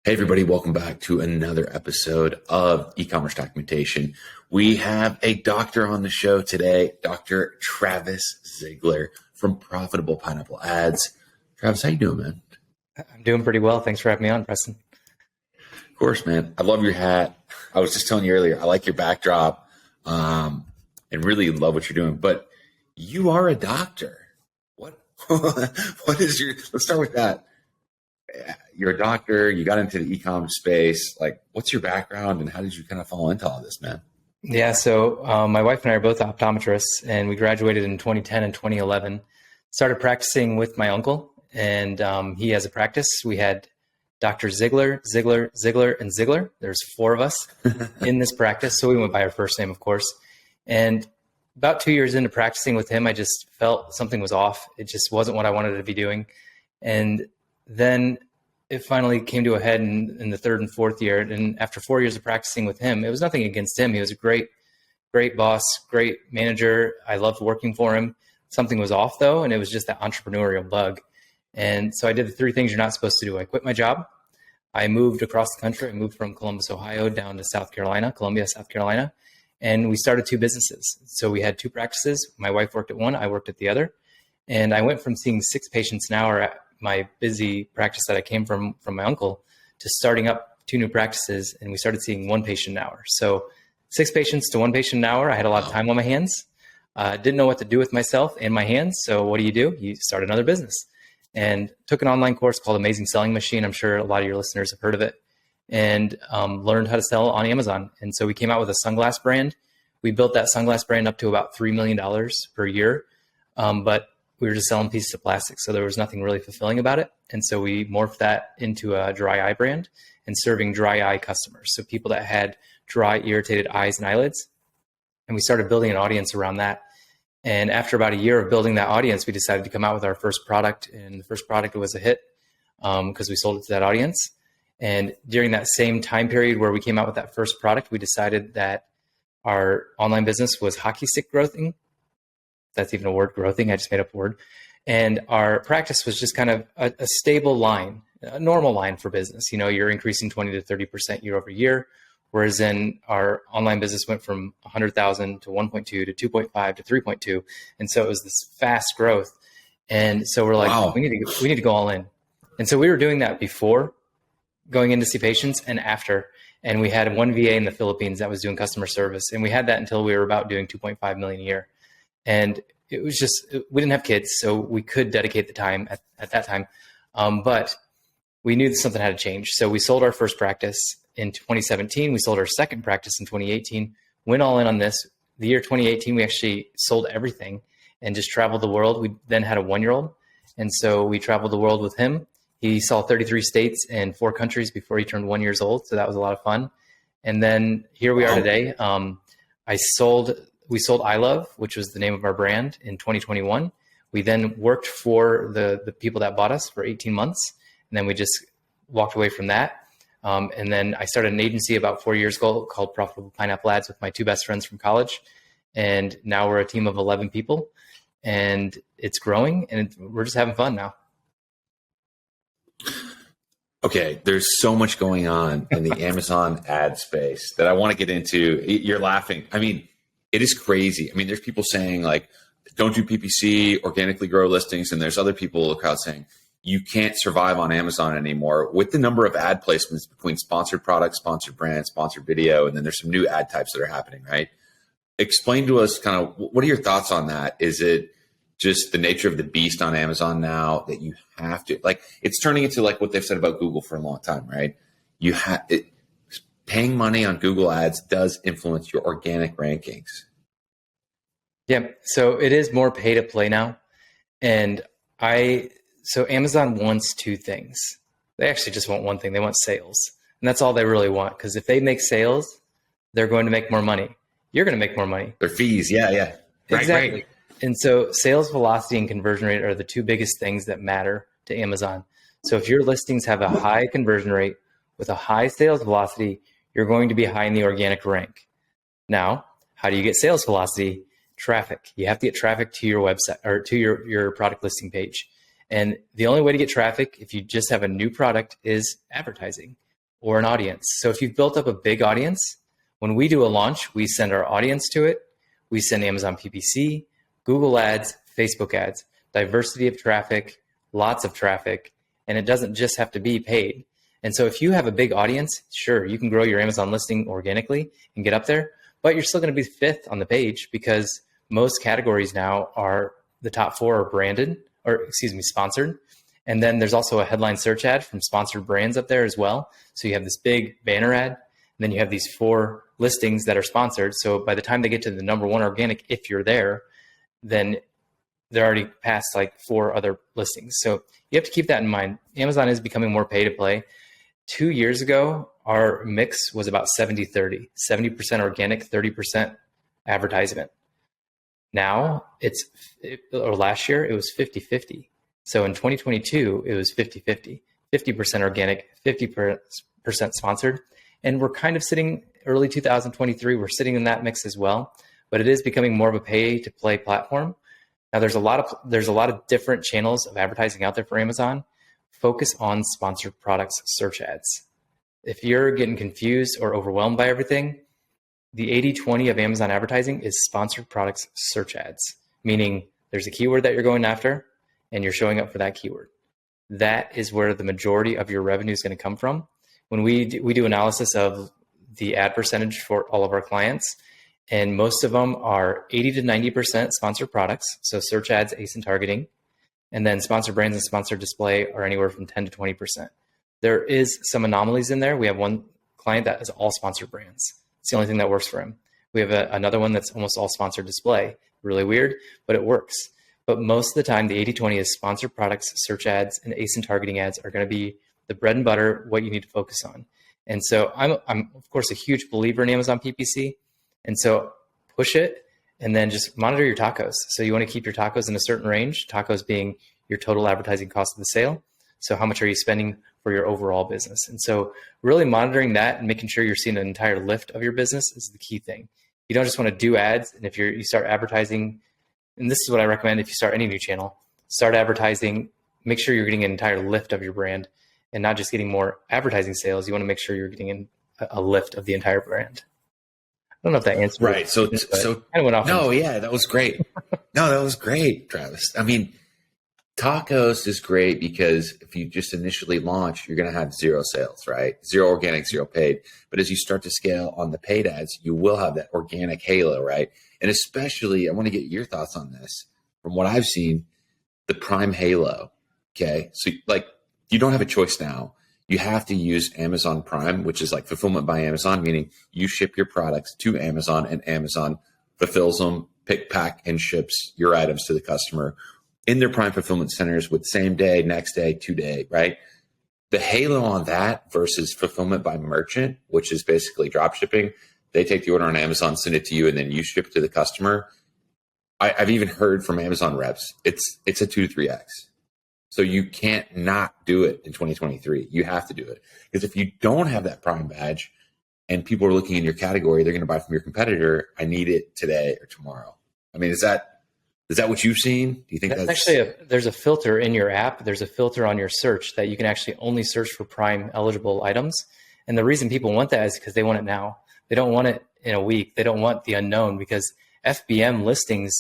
Hey, everybody, welcome back to another episode of e-commerce documentation. We have a doctor on the show today, Dr. Travis Zigler from Profitable Pineapple Ads. Travis, how you doing, man? I'm doing pretty well. Thanks for having me on, Preston. Of course, man. I love your hat. I was just telling you earlier, I like your backdrop and really love what you're doing. But you are a doctor. What? What is your? Let's start with that. You're a doctor. You got into the e-commerce space. Like, what's your background, and how did you kind of fall into all this, man? Yeah, so my wife and I are both optometrists, and we graduated in 2010 and 2011. Started practicing with my uncle, and he has a practice. We had Dr. Zigler, and Zigler. There's four of us in this practice, so we went by our first name, of course. And about 2 years into practicing with him, I just felt something was off. It just wasn't what I wanted to be doing. And then it finally came to a head in the third and fourth year. And after 4 years of practicing with him, it was nothing against him. He was a great boss, great manager. I loved working for him. Something was off though, and it was just that entrepreneurial bug. And so I did the three things you're not supposed to do. I quit my job. I moved across the country. I moved from Columbus, Ohio down to Columbia, South Carolina. And we started two businesses. So we had two practices. My wife worked at one, I worked at the other. And I went from seeing 6 patients an hour at my busy practice that I came from my uncle to starting up 2 new practices. And we started seeing 1 patient an hour. So 6 patients to 1 patient an hour. I had a lot of time on my hands. Didn't know what to do with myself and my hands. So what do? You start another business. And took an online course called Amazing Selling Machine. I'm sure a lot of your listeners have heard of it. And learned how to sell on Amazon. And so we came out with a sunglass brand. We built that sunglass brand up to about $3 million per year. But we were just selling pieces of plastic. So there was nothing really fulfilling about it. And so we morphed that into a dry eye brand and serving dry eye customers. So people that had dry, irritated eyes and eyelids. And we started building an audience around that. And after about a year of building that audience, we decided to come out with our first product. And the first product was a hit because we sold it to that audience. And during that same time period where we came out with that first product, we decided that our online business was hockey stick growthing. That's even a word, growthing. I just made up a word. And our practice was just kind of a stable line, a normal line for business. You know, you're increasing 20 to 30% year over year. Whereas in our online business went from 100,000 to 1.2 to 2.5 to 3.2. And so it was this fast growth. And so we're like, Wow. we need to go all in. And so we were doing that before going in to see patients and after. And we had one VA in the Philippines that was doing customer service. And we had that until we were about doing 2.5 million a year. And it was just, we didn't have kids, so we could dedicate the time at that time. But we knew that something had to change. So we sold our first practice in 2017. We sold our second practice in 2018, went all in on this. The year 2018, we actually sold everything and just traveled the world. We then had a 1-year-old. And so we traveled the world with him. He saw 33 states and 4 countries before he turned 1 year old. So that was a lot of fun. And then here we are today. We sold I Love, which was the name of our brand, in 2021. We then worked for the people that bought us for 18 months. And then we just walked away from that. And then I started an agency about 4 years ago called Profitable Pineapple Ads with my 2 best friends from college. And now we're a team of 11 people. And it's growing, and we're just having fun now. Okay, there's so much going on in the Amazon ad space that I want to get into. You're laughing. I mean, it is crazy. I mean, there's people saying like, don't do PPC, organically grow listings. And there's other people in the crowd saying, you can't survive on Amazon anymore with the number of ad placements between sponsored products, sponsored brands, sponsored video. And then there's some new ad types that are happening, right? Explain to us kind of, what are your thoughts on that? Is it just the nature of the beast on Amazon now that you have to, like, it's turning into like what they've said about Google for a long time, right? Paying money on Google ads does influence your organic rankings. Yeah. So it is more pay to play now. And so Amazon wants 2 things. They actually just want one thing. They want sales. And that's all they really want. Because if they make sales, they're going to make more money. You're going to make more money. Their fees. Yeah. Yeah. Exactly. Right. And so sales velocity and conversion rate are the 2 biggest things that matter to Amazon. So if your listings have a high conversion rate with a high sales velocity, you're going to be high in the organic rank. Now, how do you get sales velocity? Traffic. You have to get traffic to your website or to your product listing page. And the only way to get traffic, if you just have a new product, is advertising. or an audience. So if you've built up a big audience, when we do a launch, we send our audience to it. We send Amazon PPC, Google ads, Facebook ads, diversity of traffic, lots of traffic, and it doesn't just have to be paid. And so if you have a big audience, sure, you can grow your Amazon listing organically and get up there, but you're still going to be fifth on the page because most categories now are the top 4 are branded, or excuse me, sponsored. And then there's also a headline search ad from sponsored brands up there as well. So you have this big banner ad, and then you have these 4 listings that are sponsored. So by the time they get to the number 1 organic, if you're there, then they're already past like 4 other listings. So you have to keep that in mind. Amazon is becoming more pay to play. 2 years ago, our mix was about 70-30, 70% organic, 30% advertisement. Now or last year, it was 50-50. So in 2022, it was 50-50, 50% organic, 50% sponsored. And we're kind of sitting early 2023, we're sitting in that mix as well, but it is becoming more of a pay to play platform. Now there's a lot of different channels of advertising out there for Amazon. Focus on sponsored products search ads. If you're getting confused or overwhelmed by everything, the 80-20 of Amazon advertising is sponsored products search ads, meaning there's a keyword that you're going after and you're showing up for that keyword. That is where the majority of your revenue is going to come from. When we do analysis of the ad percentage for all of our clients, and most of them are 80 to 90% sponsored products, so search ads, ASIN targeting, and then sponsored brands and sponsored display are anywhere from 10 to 20%. There is some anomalies in there. We have one client that is all sponsored brands. It's the only thing that works for him. We have another one that's almost all sponsored display. Really weird, but it works. But most of the time, the 80-20 is sponsored products, search ads, and ASIN targeting ads are going to be the bread and butter, what you need to focus on. And so I'm of course, a huge believer in Amazon PPC. And so push it and then just monitor your tacos. So you want to keep your tacos in a certain range, tacos being your total advertising cost of the sale. So how much are you spending for your overall business? And so really monitoring that and making sure you're seeing an entire lift of your business is the key thing. You don't just want to do ads. And if you start advertising, and this is what I recommend if you start any new channel, start advertising, make sure you're getting an entire lift of your brand and not just getting more advertising sales. You want to make sure you're getting a lift of the entire brand. I don't know if that answered. Right. So I went off. No, yeah, that was great. No, that was great, Travis. I mean, tacos is great because if you just initially launch, you're going to have 0 sales, right? 0 organic, 0 paid. But as you start to scale on the paid ads, you will have that organic halo, right? And especially, I want to get your thoughts on this. From what I've seen, the Prime halo. Okay. So like you don't have a choice now. You have to use Amazon Prime, which is like fulfillment by Amazon, meaning you ship your products to Amazon and Amazon fulfills them, pick, pack, and ships your items to the customer in their Prime fulfillment centers with same day, next day, 2-day, right? The halo on that versus fulfillment by merchant, which is basically drop shipping. They take the order on Amazon, send it to you, and then you ship it to the customer. I've even heard from Amazon reps, it's a 2 to 3x. So you can't not do it in 2023. You have to do it. Because if you don't have that Prime badge and people are looking in your category, they're going to buy from your competitor. I need it today or tomorrow. I mean, is that what you've seen? Do you think that's actually there's a filter in your app. There's a filter on your search that you can actually only search for Prime eligible items. And the reason people want that is because they want it now. They don't want it in a week. They don't want the unknown because FBM listings,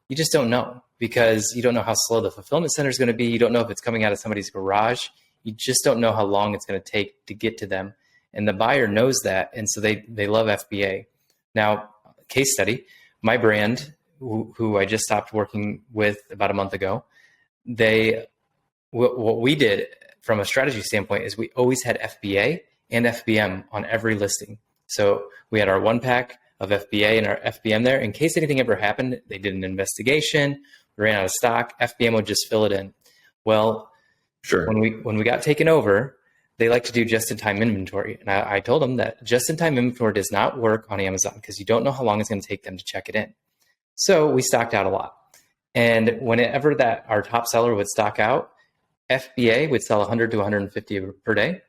you just don't know because you don't know how slow the fulfillment center is going to be. You don't know if it's coming out of somebody's garage. You just don't know how long it's going to take to get to them. And the buyer knows that. And so they love FBA. Now, case study, my brand, who I just stopped working with about a month ago, what we did from a strategy standpoint is we always had FBA and FBM on every listing. So we had our 1-pack of FBA and our FBM there. In case anything ever happened, they did an investigation, we ran out of stock, FBM would just fill it in. Well, sure. When we got taken over, they like to do just-in-time inventory. And I told them that just-in-time inventory does not work on Amazon because you don't know how long it's going to take them to check it in. So we stocked out a lot. And whenever that our top seller would stock out, FBA would sell 100 to 150 per day.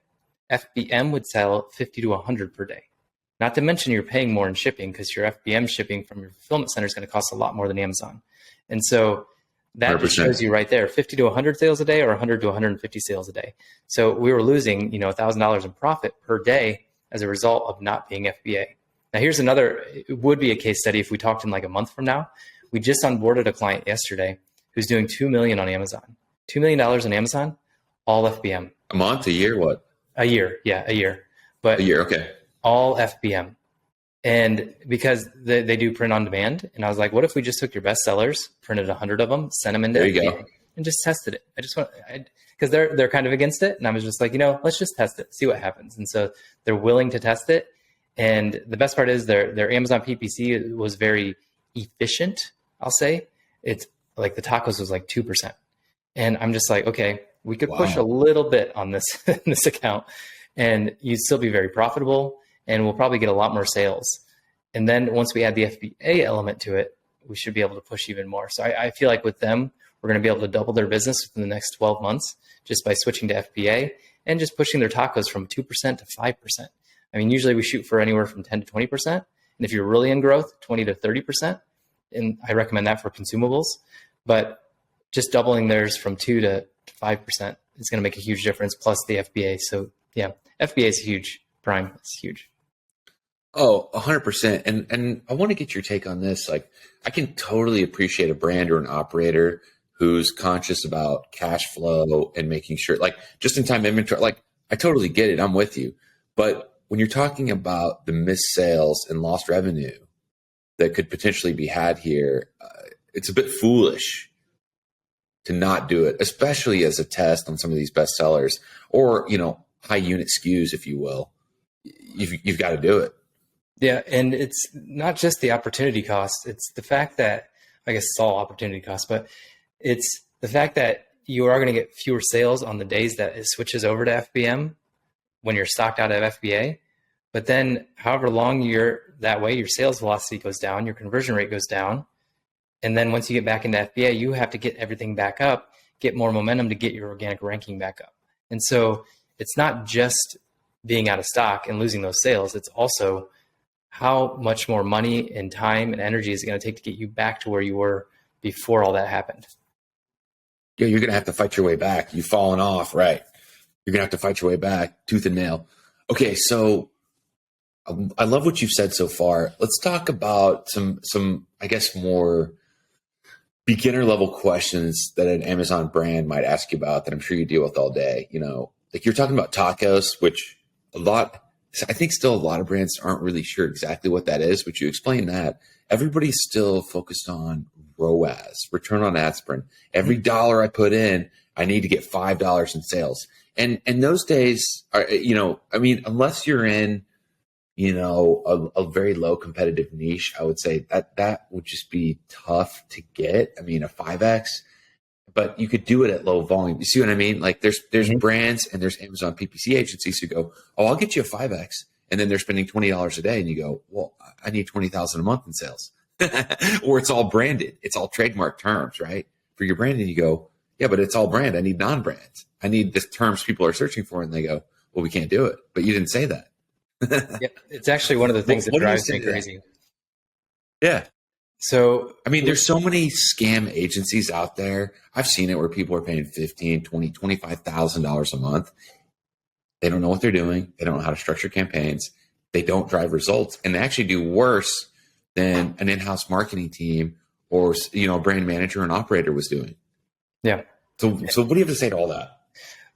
FBM would sell 50 to 100 per day. Not to mention you're paying more in shipping because your FBM shipping from your fulfillment center is going to cost a lot more than Amazon. And so that just shows you right there, 50 to 100 sales a day or 100 to 150 sales a day. So we were losing, $1,000 in profit per day as a result of not being FBA. Now here's another, it would be a case study if we talked in like a month from now. We just onboarded a client yesterday who's doing $2 million on Amazon. $2 million on Amazon, all FBM. A month, a year, what? A year, yeah, a year. But a year, okay. All FBM. And because they do print on demand, and I was like, what if we just took your best sellers, printed 100 of them, sent them into FBA, and just tested it? Because they're kind of against it, and I was just like, let's just test it, see what happens. And so they're willing to test it. And the best part is their Amazon PPC was very efficient, I'll say. It's like the tacos was like 2%. And I'm just like, okay, we could push a little bit on this this account, and you'd still be very profitable, and we'll probably get a lot more sales. And then once we add the FBA element to it, we should be able to push even more. So I feel like with them, we're going to be able to double their business within the next 12 months just by switching to FBA and just pushing their tacos from 2% to 5%. I mean, usually we shoot for anywhere from 10 to 20%. And if you're really in growth, 20 to 30%. And I recommend that for consumables. But just doubling theirs from 2 to 5% is going to make a huge difference, plus the FBA. So yeah, FBA is huge. Prime is huge. Oh, 100%. And I want to get your take on this. Like, I can totally appreciate a brand or an operator who's conscious about cash flow and making sure, like, just in time inventory. Like, I totally get it. I'm with you. But when you're talking about the missed sales and lost revenue that could potentially be had here, it's a bit foolish to not do it, especially as a test on some of these best sellers or, high unit SKUs, if you will. You've got to do it. Yeah. And it's not just the opportunity cost. It's the fact that, I guess it's all opportunity cost, but it's the fact that you are going to get fewer sales on the days that it switches over to FBM when you're stocked out of FBA. But then however long you're that way, your sales velocity goes down, your conversion rate goes down. And then once you get back into FBA, you have to get everything back up, get more momentum to get your organic ranking back up. And so it's not just being out of stock and losing those sales. It's also how much more money and time and energy is it going to take to get you back to where you were before all that happened. Yeah, you're going to have to fight your way back. You've fallen off, right? You're going to have to fight your way back, tooth and nail. Okay, so I love what you've said so far. Let's talk about some I guess, more beginner level questions that an Amazon brand might ask you about that I'm sure you deal with all day. Like you're talking about tacos, which I think still a lot of brands aren't really sure exactly what that is, but you explained that. Everybody's still focused on ROAS, return on ad spend. Every dollar I put in, I need to get $5 in sales. And those days are, unless you're in, a very low competitive niche, I would say that would just be tough to get. I mean, a 5X, but you could do it at low volume. You see what I mean? Like there's brands and there's Amazon PPC agencies who go, oh, I'll get you a 5X. And then they're spending $20 a day. And you go, well, I need 20,000 a month in sales. Or it's all branded. It's all trademark terms, right? For your brand. And you go, yeah, but it's all brand. I need non-brand. I need the terms people are searching for. And they go, well, we can't do it. But you didn't say that. Yeah, it's actually one of the things that drives me crazy. Yeah. So, I mean, there's so many scam agencies out there. I've seen it where people are paying $15,000, $20,000, $25,000 a month. They don't know what they're doing. They don't know how to structure campaigns. They don't drive results, and they actually do worse than an in-house marketing team or, a brand manager and operator was doing. Yeah. So what do you have to say to all that?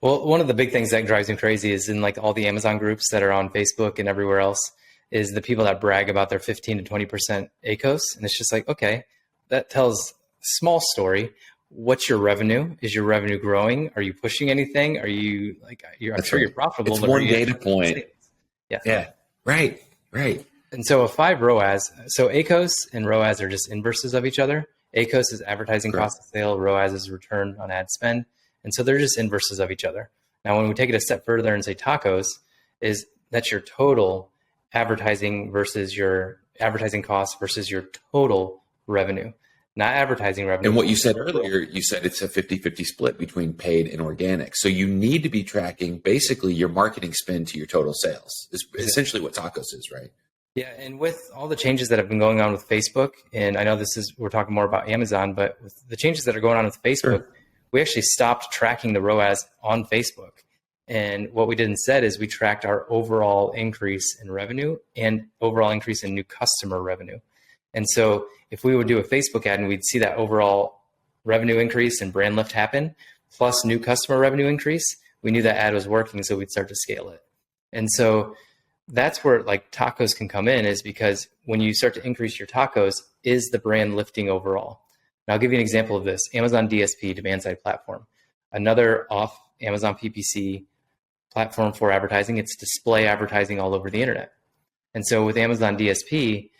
Well, one of the big things that drives me crazy is in like all the Amazon groups that are on Facebook and everywhere else is the people that brag about their 15 to 20% ACOS. And it's just like, okay, that tells a small story. What's your revenue? Is your revenue growing? Are you pushing anything? Are you like, I'm sure you're profitable. It's one data point. Yeah. Yeah. Right. And so a 5 ROAS, so ACOS and ROAS are just inverses of each other. ACOS is advertising cost of sale. ROAS is return on ad spend. And so they're just inverses of each other. Now, when we take it a step further and say tacos, that's your total advertising versus your advertising cost versus your total revenue, not advertising revenue. And what you said earlier, you said it's a 50-50 split between paid and organic. So you need to be tracking basically your marketing spend to your total sales is essentially what tacos is, right? Yeah, and with all the changes that have been going on with Facebook, and I know we're talking more about Amazon, but with the changes that are going on with Facebook, Sure. we actually stopped tracking the ROAS on Facebook. And what we did instead is we tracked our overall increase in revenue and overall increase in new customer revenue. And so if we would do a Facebook ad and we'd see that overall revenue increase and brand lift happen, plus new customer revenue increase, we knew that ad was working, so we'd start to scale it. And so that's where like tacos can come in, is because when you start to increase your tacos, is the brand lifting overall? And I'll give you an example of this. Amazon DSP, demand side platform, another off Amazon PPC platform for advertising. It's display advertising all over the internet. And so with Amazon DSP,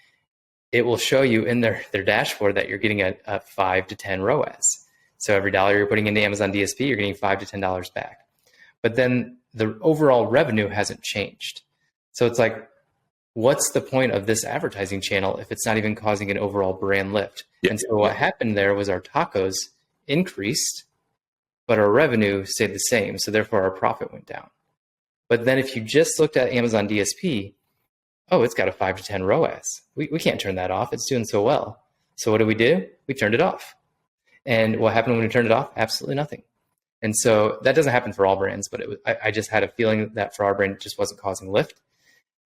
it will show you in their dashboard that you're getting a 5 to 10 ROAS. So every dollar you're putting into Amazon DSP, you're getting $5 to $10 back. But then the overall revenue hasn't changed. So it's like, what's the point of this advertising channel if it's not even causing an overall brand lift? Yeah. And so what happened there was our tacos increased, but our revenue stayed the same. So therefore our profit went down. But then if you just looked at Amazon DSP, oh, it's got a 5 to 10 ROAS. We can't turn that off. It's doing so well. So what do? We turned it off. And what happened when we turned it off? Absolutely nothing. And so that doesn't happen for all brands, but I just had a feeling that for our brand, it just wasn't causing lift.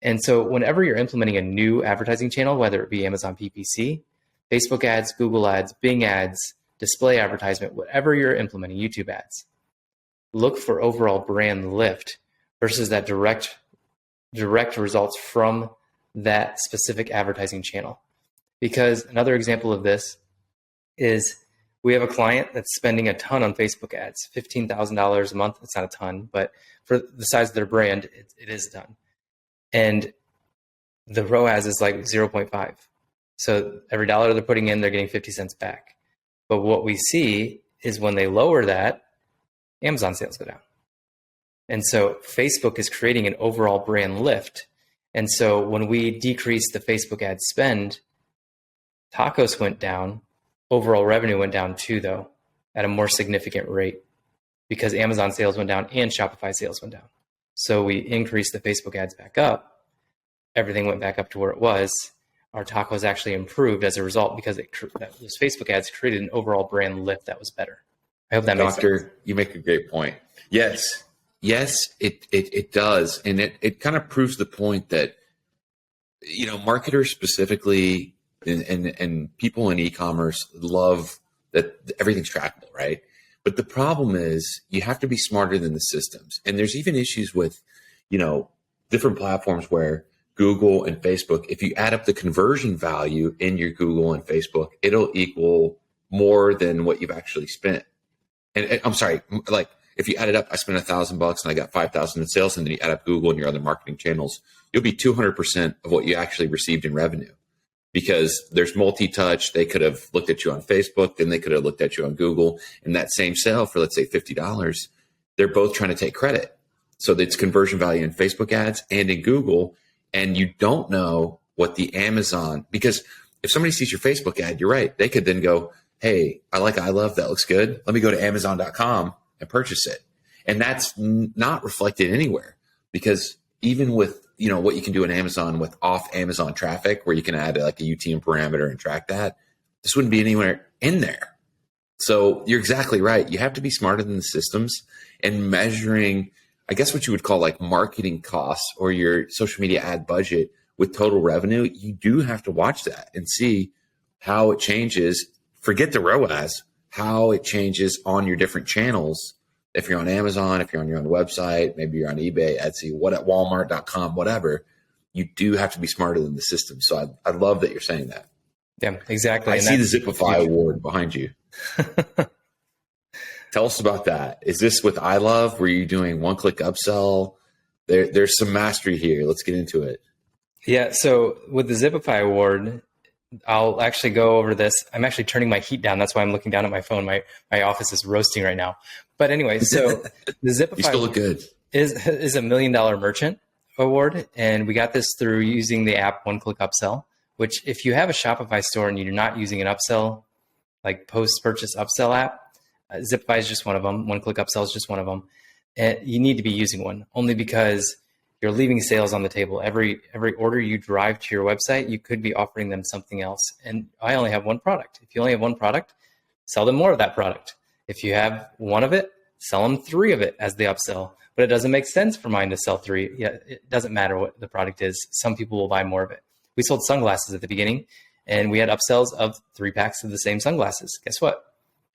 And so whenever you're implementing a new advertising channel, whether it be Amazon PPC, Facebook ads, Google ads, Bing ads, display advertisement, whatever you're implementing, YouTube ads, look for overall brand lift versus that direct results from that specific advertising channel. Because another example of this is we have a client that's spending a ton on Facebook ads, $15,000 a month. It's not a ton, but for the size of their brand, it is a ton. And the ROAS is like 0.5. So every dollar they're putting in, they're getting 50 cents back. But what we see is when they lower that, Amazon sales go down. And so Facebook is creating an overall brand lift. And so when we decreased the Facebook ad spend, tacos went down, overall revenue went down too, though, at a more significant rate because Amazon sales went down and Shopify sales went down. So we increased the Facebook ads back up. Everything went back up to where it was. Our tacos actually improved as a result because those Facebook ads created an overall brand lift that was better. I hope that makes sense. Doctor, you make a great point. Yes, it does. And it kind of proves the point that, marketers specifically and people in e-commerce love that everything's trackable, right? But the problem is you have to be smarter than the systems. And there's even issues with, different platforms where Google and Facebook, if you add up the conversion value in your Google and Facebook, it'll equal more than what you've actually spent. And I'm sorry, like if you add it up, I spent $1,000 and I got 5,000 in sales, and then you add up Google and your other marketing channels, you'll be 200% of what you actually received in revenue. Because there's multi-touch. They could have looked at you on Facebook, then they could have looked at you on Google. And that same sale for, let's say, $50, they're both trying to take credit. So it's conversion value in Facebook ads and in Google. And you don't know what the Amazon, because if somebody sees your Facebook ad, you're right. They could then go, hey, I like I Love, that looks good. Let me go to Amazon.com and purchase it. And that's not reflected anywhere, because even with what you can do in Amazon with off Amazon traffic, where you can add like a UTM parameter and track that, this wouldn't be anywhere in there. So you're exactly right. You have to be smarter than the systems and measuring, I guess, what you would call like marketing costs or your social media ad budget with total revenue. You do have to watch that and see how it changes. Forget the ROAS, how it changes on your different channels. If you're on Amazon, if you're on your own website, maybe you're on eBay, Etsy, at Walmart.com, whatever, you do have to be smarter than the system. So I love that you're saying that. Yeah, exactly. I see the Zipify award behind you. Tell us about that. Is this with I Love? Were you doing one-click upsell? There's some mastery here. Let's get into it. Yeah, so with the Zipify award, I'll actually go over this. I'm actually turning my heat down. That's why I'm looking down at my phone. My office is roasting right now. But anyway, so the Zipify you still look good. is $1 million merchant award. And we got this through using the app One Click Upsell, which if you have a Shopify store and you're not using an upsell, like post-purchase upsell app, Zipify is just one of them. One Click Upsell is just one of them. And you need to be using one, only because you're leaving sales on the table. Every order you drive to your website, you could be offering them something else. And I only have one product. If you only have one product, sell them more of that product. If you have one of it, sell them 3 of it as the upsell. But it doesn't make sense for mine to sell 3. Yeah, it doesn't matter what the product is. Some people will buy more of it. We sold sunglasses at the beginning, and we had upsells of 3 packs of the same sunglasses. Guess what?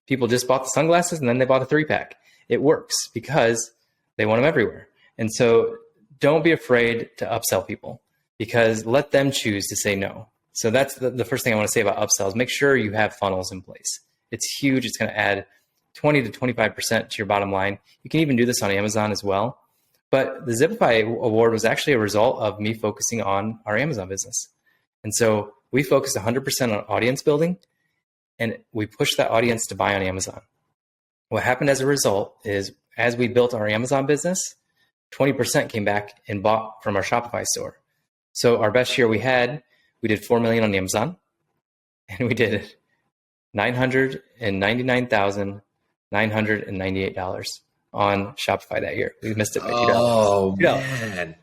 People just bought the sunglasses and then they bought a 3-pack. It works because they want them everywhere. And so don't be afraid to upsell people, because let them choose to say no. So that's the first thing I want to say about upsells. Make sure you have funnels in place. It's huge. It's going to add 20 to 25% to your bottom line. You can even do this on Amazon as well. But the Zipify award was actually a result of me focusing on our Amazon business. And so we focused 100% on audience building, and we pushed that audience to buy on Amazon. What happened as a result is, as we built our Amazon business, 20% came back and bought from our Shopify store. So our best year we did 4 million on Amazon, and we did $999,998 on Shopify that year. We missed it by $2. Oh, $2. man.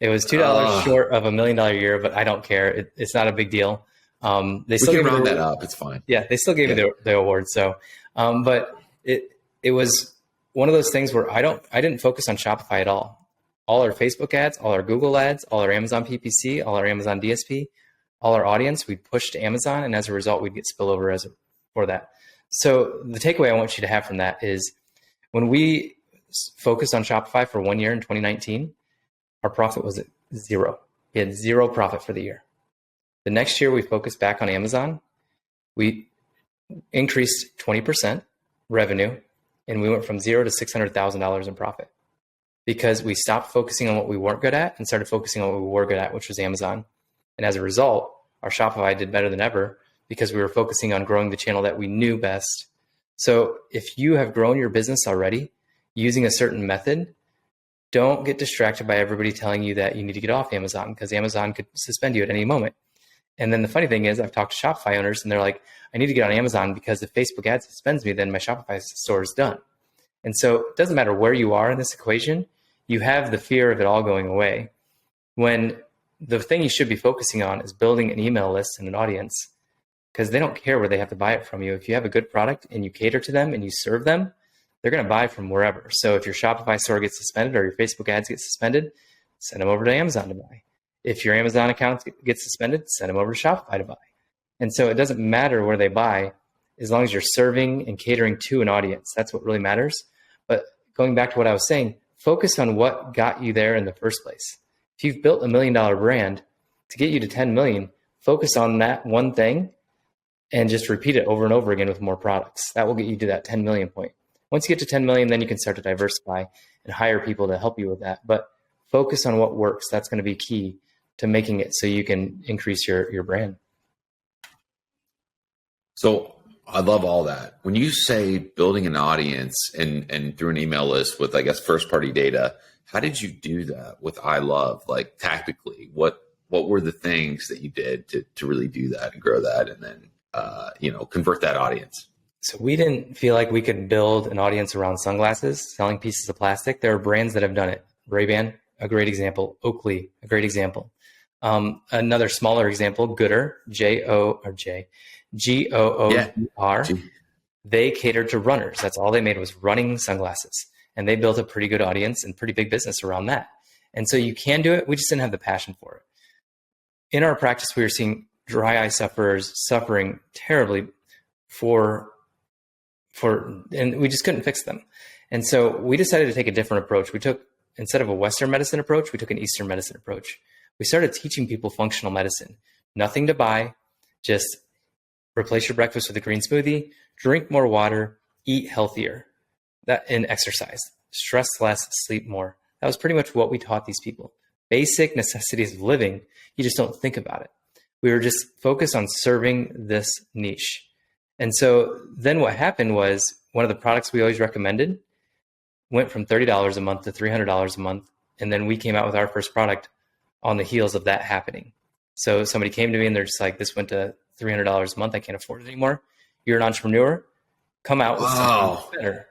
It was $2 short of $1 million a year, but I don't care. It's not a big deal. They still we can round that up. It's fine. Yeah, they still gave me the award. So, but it was one of those things where I didn't focus on Shopify at all. All our Facebook ads, all our Google ads, all our Amazon PPC, all our Amazon DSP, all our audience, we'd push to Amazon, and as a result, we'd get spillover for that. So the takeaway I want you to have from that is, when we focused on Shopify for 1 year in 2019, our profit was at 0. We had 0 profit for the year. The next year, we focused back on Amazon. We increased 20% revenue, and we went from 0 to $600,000 in profit, because we stopped focusing on what we weren't good at and started focusing on what we were good at, which was Amazon. And as a result, our Shopify did better than ever, because we were focusing on growing the channel that we knew best. So if you have grown your business already using a certain method, don't get distracted by everybody telling you that you need to get off Amazon, because Amazon could suspend you at any moment. And then the funny thing is, I've talked to Shopify owners and they're like, I need to get on Amazon because if Facebook ads suspends me, then my Shopify store is done. And so it doesn't matter where you are in this equation, you have the fear of it all going away, when the thing you should be focusing on is building an email list and an audience, because they don't care where they have to buy it from you. If you have a good product and you cater to them and you serve them, they're going to buy from wherever. So if your Shopify store gets suspended or your Facebook ads get suspended, send them over to Amazon to buy. If your Amazon account gets suspended, send them over to Shopify to buy. And so it doesn't matter where they buy, as long as you're serving and catering to an audience. That's what really matters. But going back to what I was saying, focus on what got you there in the first place. If you've built $1 million brand, to get you to 10 million, focus on that one thing and just repeat it over and over again with more products. That will get you to that 10 million point. Once you get to 10 million, then you can start to diversify and hire people to help you with that. But focus on what works. That's going to be key to making it so you can increase your brand. So I love all that. When you say building an audience and through an email list with, I guess, first party data, how did you do that with I Love? Like, tactically, what were the things that you did to really do that and grow that, and then convert that audience? So we didn't feel like we could build an audience around sunglasses, selling pieces of plastic. There are brands that have done it. Ray-Ban, a great example. Oakley, a great example. Another smaller example, Gooder, G-O-O-D-R. Yeah. They catered to runners. That's all they made was running sunglasses. And they built a pretty good audience and pretty big business around that. And so you can do it. We just didn't have the passion for it. In our practice, we were seeing dry eye sufferers suffering terribly and we just couldn't fix them. And so we decided to take a different approach. Instead of a Western medicine approach, we took an Eastern medicine approach. We started teaching people functional medicine. Nothing to buy, just replace your breakfast with a green smoothie, drink more water, eat healthier, and exercise. Stress less, sleep more. That was pretty much what we taught these people. Basic necessities of living. You just don't think about it. We were just focused on serving this niche. And so then what happened was, one of the products we always recommended went from $30 a month to $300 a month. And then we came out with our first product on the heels of that happening. So somebody came to me and they're just like, this went to $300 a month. I can't afford it anymore. You're an entrepreneur. Come out with something better.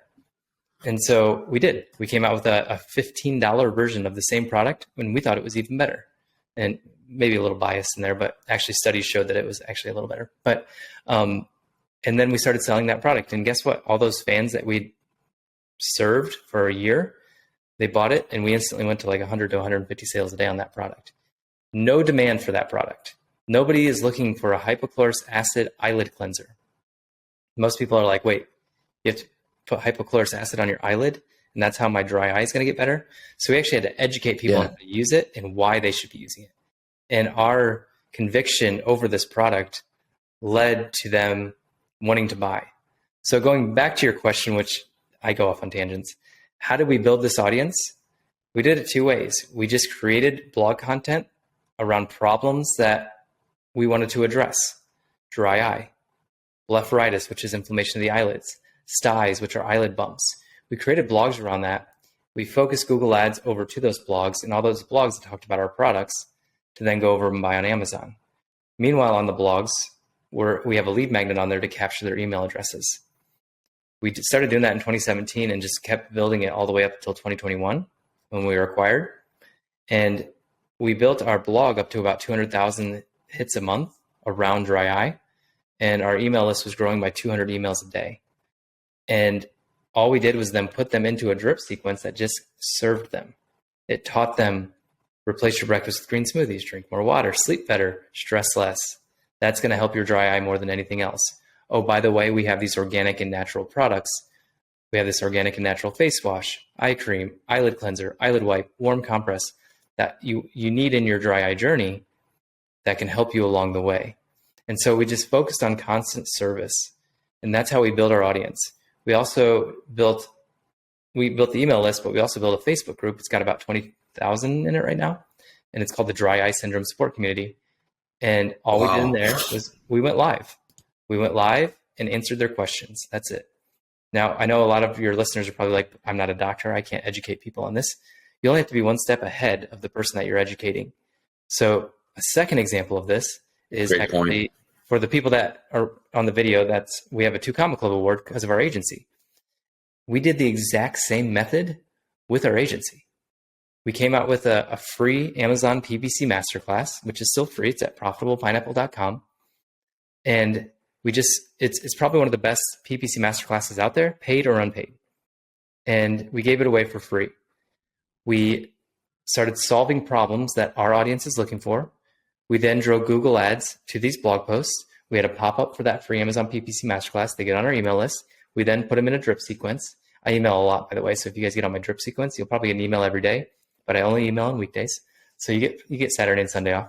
And so we did. We came out with a $15 version of the same product when we thought it was even better. And maybe a little biased in there, but actually studies showed that it was actually a little better. But and then we started selling that product. And guess what? All those fans that we served for a year, they bought it, and we instantly went to like 100 to 150 sales a day on that product. No demand for that product. Nobody is looking for a hypochlorous acid eyelid cleanser. Most people are like, wait, you have to put hypochlorous acid on your eyelid, and that's how my dry eye is going to get better? So we actually had to educate people on how to use it and why they should be using it. And our conviction over this product led to them wanting to buy. So going back to your question, which I go off on tangents, how did we build this audience? We did it two ways. We just created blog content around problems that we wanted to address. Dry eye, blepharitis, which is inflammation of the eyelids, styes, which are eyelid bumps. We created blogs around that. We focused Google Ads over to those blogs, and all those blogs that talked about our products to then go over and buy on Amazon. Meanwhile, on the blogs, we have a lead magnet on there to capture their email addresses. We started doing that in 2017 and just kept building it all the way up until 2021 when we were acquired. And we built our blog up to about 200,000 hits a month around dry eye. And our email list was growing by 200 emails a day. And all we did was then put them into a drip sequence that just served them. It taught them, replace your breakfast with green smoothies, drink more water, sleep better, stress less. That's going to help your dry eye more than anything else. Oh, by the way, we have these organic and natural products. We have this organic and natural face wash, eye cream, eyelid cleanser, eyelid wipe, warm compress that you need in your dry eye journey that can help you along the way. And so we just focused on constant service. And that's how we build our audience. We also built the email list, but we also built a Facebook group. It's got about 20,000 in it right now. And it's called the Dry Eye Syndrome Support Community. And all we did in there was we went live. We went live and answered their questions. That's it. Now, I know a lot of your listeners are probably like, I'm not a doctor. I can't educate people on this. You only have to be one step ahead of the person that you're educating. So a second example of this is actually for the people that are on the video, we have a 2 Comma Club award because of our agency. We did the exact same method with our agency. We came out with a free Amazon PPC masterclass, which is still free. It's at profitablepineapple.com. And it's probably one of the best PPC masterclasses out there, paid or unpaid. And we gave it away for free. We started solving problems that our audience is looking for. We then drove Google Ads to these blog posts. We had a pop-up for that free Amazon PPC masterclass. They get on our email list. We then put them in a drip sequence. I email a lot, by the way. So if you guys get on my drip sequence, you'll probably get an email every day, but I only email on weekdays. So you get Saturday and Sunday off.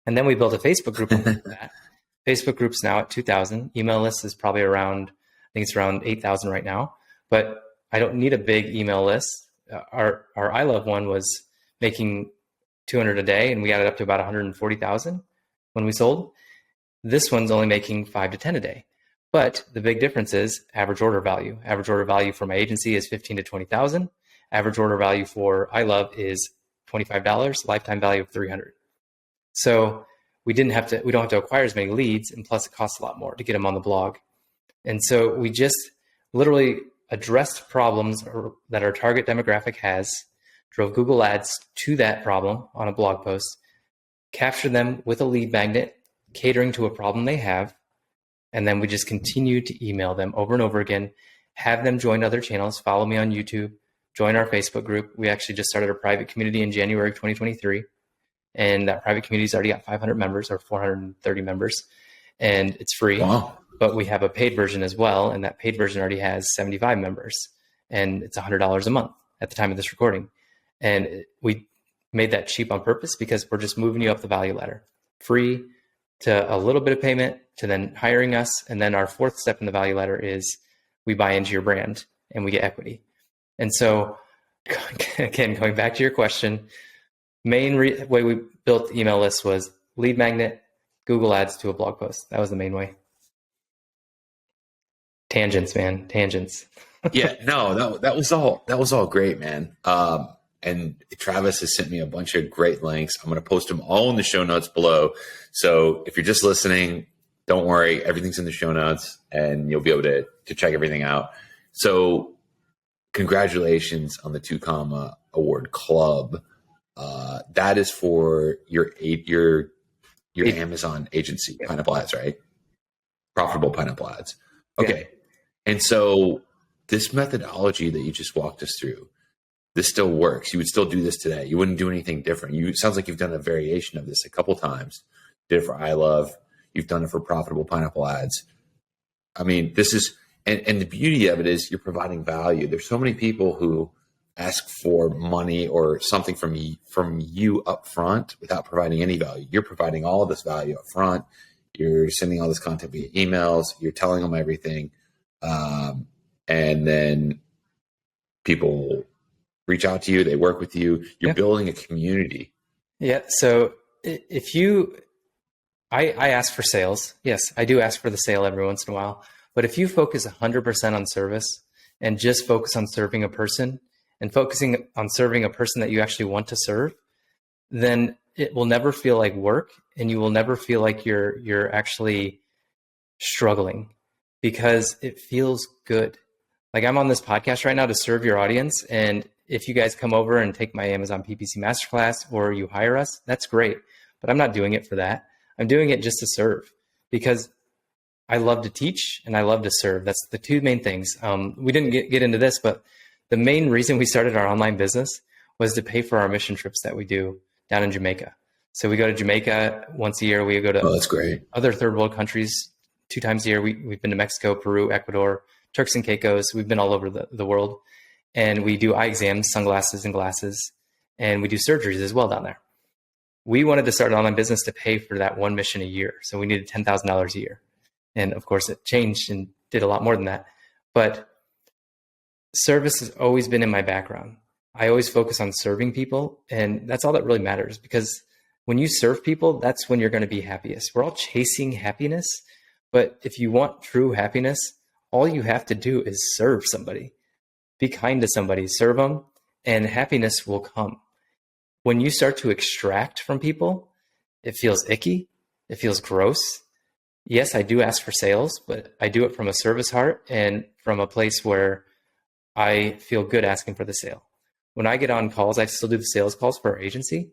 And then we built a Facebook group for that. Facebook group's now at 2,000. Email list is probably around, I think it's around 8,000 right now, but I don't need a big email list. Our I Love one was making 200 a day, and we got it up to about 140,000 when we sold. This one's only making 5 to 10 a day. But the big difference is average order value. Average order value for my agency is 15 to 20,000. Average order value for I Love is $25, lifetime value of 300. So we don't have to acquire as many leads, and plus it costs a lot more to get them on the blog. And so we just literally addressed problems that our target demographic has, drove Google Ads to that problem on a blog post, captured them with a lead magnet, catering to a problem they have, and then we just continue to email them over and over again, have them join other channels, follow me on YouTube, join our Facebook group. We actually just started a private community in January of 2023. And that private community's already got 500 members or 430 members, and it's free. Wow. But we have a paid version as well, and that paid version already has 75 members, and it's $100 a month at the time of this recording. And we made that cheap on purpose because we're just moving you up the value ladder. Free to a little bit of payment to then hiring us, and then our fourth step in the value ladder is we buy into your brand and we get equity. And so, again, going back to your question, main way we built the email list was lead magnet, Google Ads to a blog post. That was the main way. Tangents, man, tangents. Yeah, no, that was all great, man. And Travis has sent me a bunch of great links. I'm going to post them all in the show notes below. So if you're just listening, don't worry, everything's in the show notes, and you'll be able to check everything out. So congratulations on the 2 Comma Award Club. That is for your Amazon agency, Yeah. Pineapple Ads, right? Profitable Pineapple Ads. Okay. Yeah. And so this methodology that you just walked us through, this still works. You would still do this today. You wouldn't do anything different. It sounds like you've done a variation of this a couple times. Did it for I Love. You've done it for Profitable Pineapple Ads. I mean, this is, and the beauty of it is you're providing value. There's so many people who ask for money or something from you up front without providing any value. You're providing all of this value up front. You're sending all this content via emails. You're telling them everything. And then people reach out to you. They work with you. You're building a community. Yeah. So I ask for sales. Yes, I do ask for the sale every once in a while. But if you focus 100% on service and just focus on serving a person and focusing on serving a person that you actually want to serve, then it will never feel like work, and you will never feel like you're actually struggling, because it feels good. Like, I'm on this podcast right now to serve your audience. And if you guys come over and take my Amazon PPC masterclass or you hire us, that's great. But I'm not doing it for that. I'm doing it just to serve, because I love to teach and I love to serve. That's the 2 main things. We didn't get into this, but the main reason we started our online business was to pay for our mission trips that we do down in Jamaica. So we go to Jamaica once a year. We go to that's great. Other third world countries 2 times a year. We've been to Mexico, Peru, Ecuador, Turks and Caicos. We've been all over the world. And we do eye exams, sunglasses and glasses. And we do surgeries as well down there. We wanted to start an online business to pay for that 1 mission a year. So we needed $10,000 a year. And of course it changed and did a lot more than that. But service has always been in my background. I always focus on serving people. And that's all that really matters, because when you serve people, that's when you're going to be happiest. We're all chasing happiness. But if you want true happiness, all you have to do is serve somebody. Be kind to somebody, serve them, and happiness will come. When you start to extract from people, it feels icky. It feels gross. Yes, I do ask for sales, but I do it from a service heart and from a place where I feel good asking for the sale. When I get on calls, I still do the sales calls for our agency.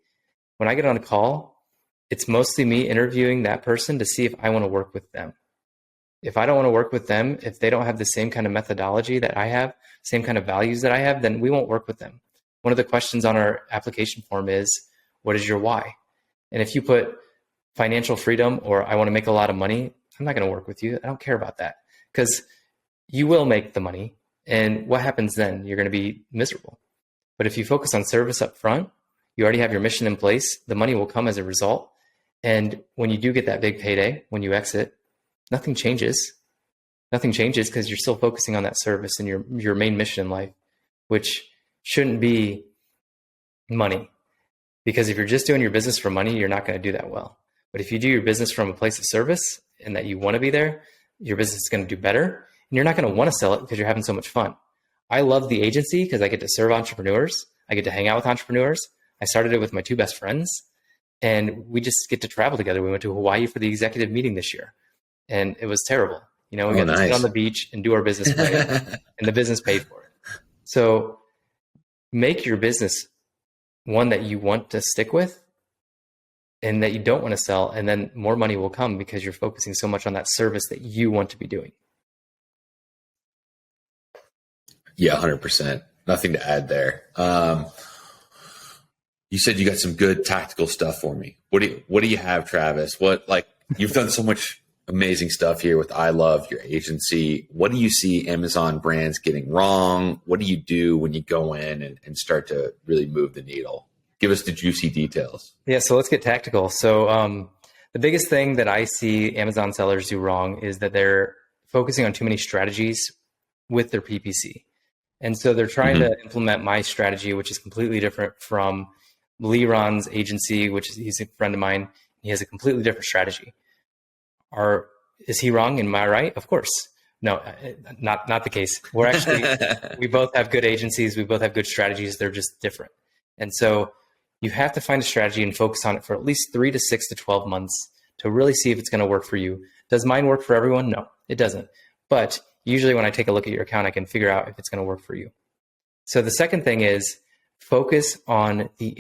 When I get on a call, it's mostly me interviewing that person to see if I want to work with them. If I don't want to work with them, if they don't have the same kind of methodology that I have, same kind of values that I have, then we won't work with them. One of the questions on our application form is, what is your why? And if you put financial freedom or I want to make a lot of money, I'm not going to work with you. I don't care about that, because you will make the money. And what happens then? You're going to be miserable. But if you focus on service up front, you already have your mission in place. The money will come as a result. And when you do get that big payday, when you exit, nothing changes. Nothing changes, because you're still focusing on that service and your main mission in life, which shouldn't be money. Because if you're just doing your business for money, you're not going to do that well. But if you do your business from a place of service and that you want to be there, your business is going to do better. And you're not going to want to sell it because you're having so much fun. I love the agency because I get to serve entrepreneurs. I get to hang out with entrepreneurs. I started it with my 2 best friends, and we just get to travel together. We went to Hawaii for the executive meeting this year, and it was terrible. We got to sit on the beach and do our business plan, and the business paid for it. So make your business one that you want to stick with and that you don't want to sell, and then more money will come because you're focusing so much on that service that you want to be doing. Yeah, 100%. Nothing to add there. You said you got some good tactical stuff for me. What do you have, Travis? You've done so much amazing stuff here with I Love, your agency. What do you see Amazon brands getting wrong? What do you do when you go in and start to really move the needle? Give us the juicy details. Yeah, so let's get tactical. So the biggest thing that I see Amazon sellers do wrong is that they're focusing on too many strategies with their PPC. And so they're trying to implement my strategy, which is completely different from Lee Ron's agency, which he's a friend of mine. He has a completely different strategy. Is he wrong? Am I right? Of course. No, not the case. We're actually, we both have good agencies. We both have good strategies. They're just different. And so you have to find a strategy and focus on it for at least 3 to 6 to 12 months to really see if it's going to work for you. Does mine work for everyone? No, it doesn't. But usually when I take a look at your account, I can figure out if it's going to work for you. So the second thing is focus on the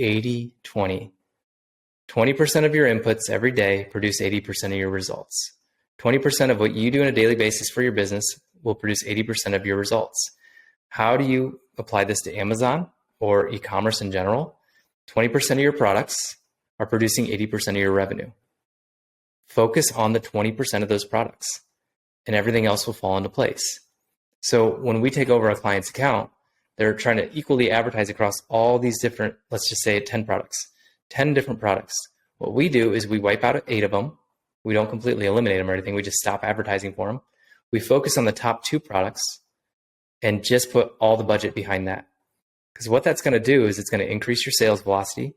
80-20. 20% of your inputs every day produce 80% of your results. 20% of what you do on a daily basis for your business will produce 80% of your results. How do you apply this to Amazon or e-commerce in general? 20% of your products are producing 80% of your revenue. Focus on the 20% of those products, and everything else will fall into place. So when we take over a client's account, they're trying to equally advertise across all these different, let's just say 10 products, 10 different products. What we do is we wipe out 8 of them. We don't completely eliminate them or anything. We just stop advertising for them. We focus on the top 2 products and just put all the budget behind that. Because what that's going to do is it's going to increase your sales velocity,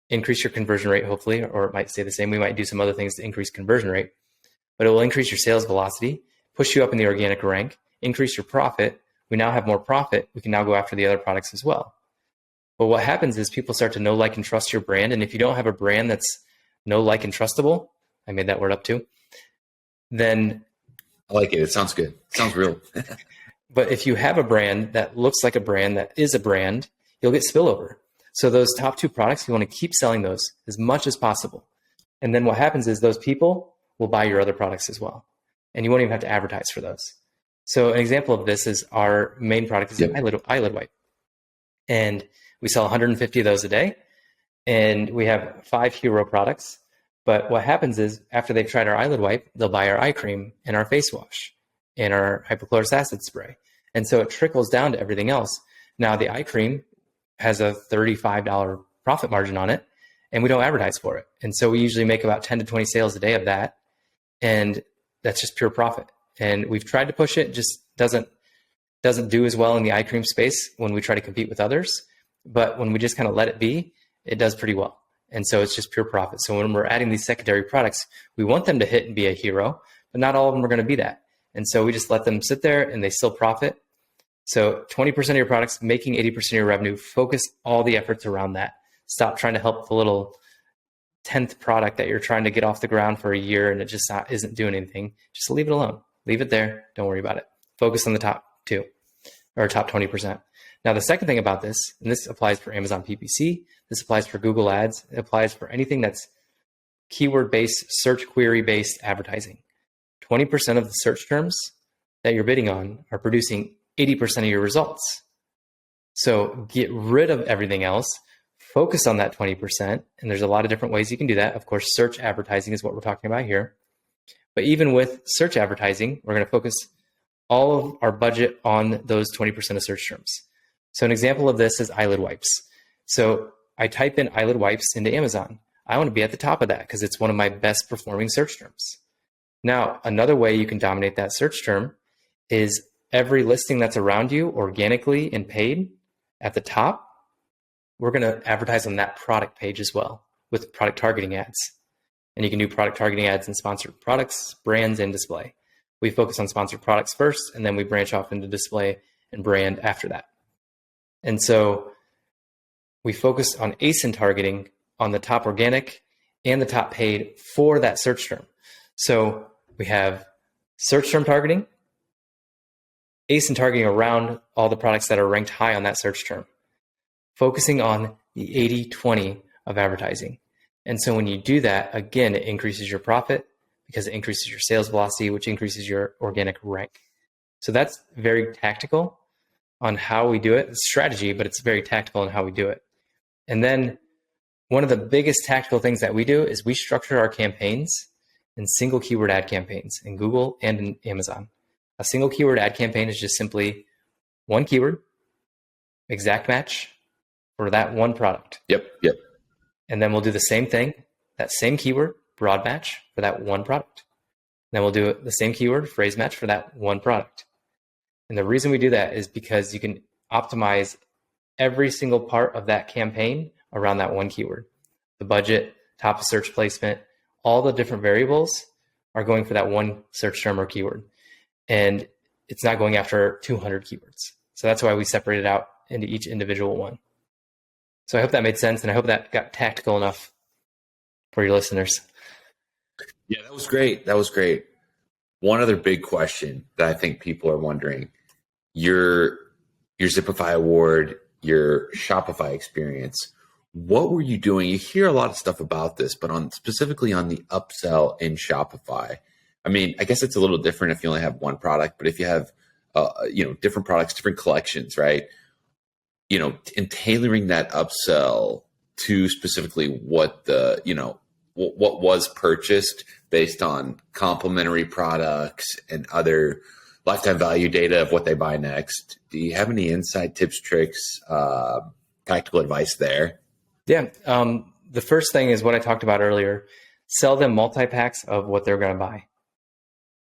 increase your conversion rate, hopefully, or it might stay the same. We might do some other things to increase conversion rate, but it will increase your sales velocity, push you up in the organic rank, increase your profit. We now have more profit. We can now go after the other products as well. But what happens is people start to know, like, and trust your brand. And if you don't have a brand that's know, like, and trustable, I made that word up too, then I like it. It sounds good. It sounds real. But if you have a brand that looks like a brand that is a brand, you'll get spillover. So those top 2 products, you want to keep selling those as much as possible. And then what happens is those people will buy your other products as well. And you won't even have to advertise for those. So an example of this is our main product is an eyelid wipe. And we sell 150 of those a day. And we have 5 hero products. But what happens is after they've tried our eyelid wipe, they'll buy our eye cream and our face wash and our hypochlorous acid spray. And so it trickles down to everything else. Now the eye cream has a $35 profit margin on it, and we don't advertise for it. And so we usually make about 10 to 20 sales a day of that. And that's just pure profit. And we've tried to push it, just doesn't do as well in the eye cream space when we try to compete with others. But when we just kind of let it be, it does pretty well. And so it's just pure profit. So when we're adding these secondary products, we want them to hit and be a hero, but not all of them are going to be that. And so we just let them sit there and they still profit. So 20% of your products making 80% of your revenue, focus all the efforts around that. Stop trying to help the little 10th product that you're trying to get off the ground for a year and it just isn't doing anything. Just leave it alone. Leave it there. Don't worry about it. Focus on the top 2 or top 20%. Now, the second thing about this, and this applies for Amazon PPC, this applies for Google Ads, it applies for anything that's keyword-based, search query-based advertising. 20% of the search terms that you're bidding on are producing 80% of your results. So get rid of everything else, focus on that 20%, and there's a lot of different ways you can do that. Of course, search advertising is what we're talking about here. But even with search advertising, we're going to focus all of our budget on those 20% of search terms. So an example of this is eyelid wipes. So I type in eyelid wipes into Amazon. I want to be at the top of that because it's one of my best performing search terms. Now, another way you can dominate that search term is every listing that's around you organically and paid at the top, we're going to advertise on that product page as well with product targeting ads. And you can do product targeting ads in sponsored products, brands, and display. We focus on sponsored products first, and then we branch off into display and brand after that. And so we focus on ASIN targeting on the top organic and the top paid for that search term. So we have search term targeting, ASIN targeting around all the products that are ranked high on that search term, focusing on the 80-20 of advertising. And so when you do that, again, it increases your profit because it increases your sales velocity, which increases your organic rank. So that's very tactical on how we do it. It's strategy, but it's very tactical on how we do it. And then one of the biggest tactical things that we do is we structure our campaigns in single keyword ad campaigns in Google and in Amazon. A single keyword ad campaign is just simply one keyword, exact match for that one product. Yep. And then we'll do the same thing, that same keyword, broad match for that one product. Then we'll do the same keyword, phrase match for that one product. And the reason we do that is because you can optimize every single part of that campaign around that one keyword. The budget, top of search placement, all the different variables are going for that one search term or keyword. And it's not going after 200 keywords. So that's why we separate it out into each individual one. So I hope that made sense, and I hope that got tactical enough for your listeners. Yeah, that was great. One other big question that I think people are wondering, you're your Zipify award, your Shopify experience, what were you doing? You hear a lot of stuff about this, but specifically on the upsell in Shopify. I mean, I guess it's a little different if you only have one product, but if you have, different products, different collections, right? In tailoring that upsell to specifically what what was purchased based on complementary products and other lifetime value data of what they buy next. Do you have any insight, tips, tricks, practical advice there? Yeah. The first thing is what I talked about earlier. Sell them multi-packs of what they're going to buy.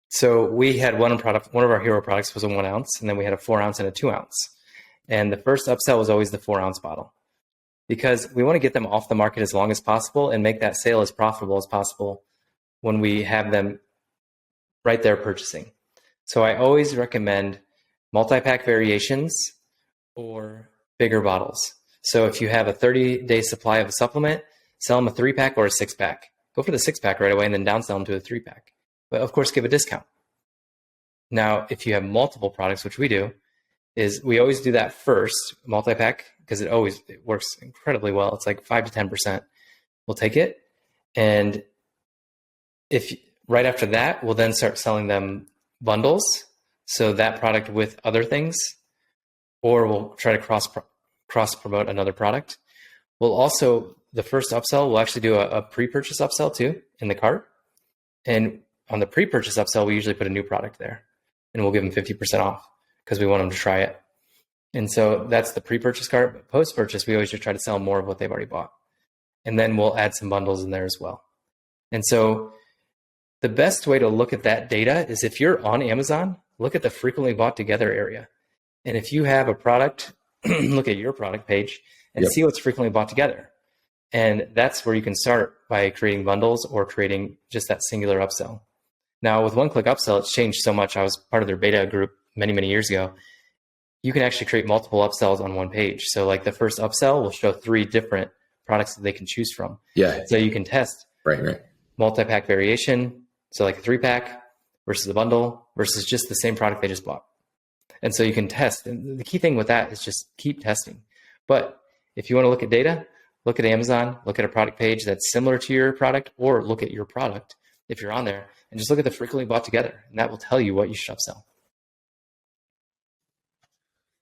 So we had one of our hero products was a 1 ounce, and then we had a 4 ounce and a 2 ounce. And the first upsell was always the 4 ounce bottle, because we want to get them off the market as long as possible and make that sale as profitable as possible when we have them right there purchasing. So I always recommend multi-pack variations or bigger bottles. So if you have a 30-day supply of a supplement, sell them a 3-pack or a 6-pack. Go for the 6-pack right away and then downsell them to a 3-pack. But of course, give a discount. Now, if you have multiple products, which we do, is we always do that first, multi-pack, because it works incredibly well. It's like 5 to 10%. We'll take it. And if right after that, we'll then start selling them bundles. So that product with other things, or we'll try to cross promote another product. We'll also, the first upsell, we'll actually do a pre-purchase upsell too in the cart. And on the pre-purchase upsell, we usually put a new product there, and we'll give them 50% off because we want them to try it. And so that's the pre-purchase cart. But post-purchase, we always just try to sell more of what they've already bought. And then we'll add some bundles in there as well. And so the best way to look at that data is if you're on Amazon, look at the frequently bought together area. And if you have a product, look at your product page and see what's frequently bought together. And that's where you can start by creating bundles or creating just that singular upsell. Now with one-click upsell, it's changed so much. I was part of their beta group many, many years ago. You can actually create multiple upsells on one page. So like the first upsell will show 3 different products that they can choose from. Yeah. So you can test multi-pack variation. So like a 3-pack versus a bundle versus just the same product they just bought. And so you can test. And the key thing with that is just keep testing. But if you want to look at data, look at Amazon, look at a product page that's similar to your product, or look at your product if you're on there, and just look at the frequently bought together. And that will tell you what you should upsell.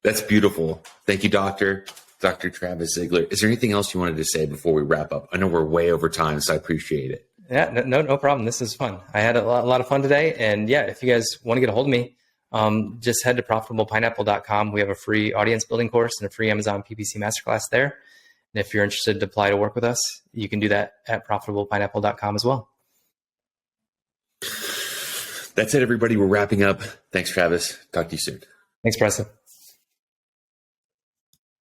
That's beautiful. Thank you, Dr. Travis Zigler. Is there anything else you wanted to say before we wrap up? I know we're way over time, so I appreciate it. Yeah, no problem. This is fun. I had a lot of fun today. And yeah, if you guys want to get a hold of me, just head to profitablepineapple.com. We have a free audience building course and a free Amazon PPC masterclass there. And if you're interested to apply to work with us, you can do that at profitablepineapple.com as well. That's it, everybody. We're wrapping up. Thanks, Travis. Talk to you soon. Thanks, Preston.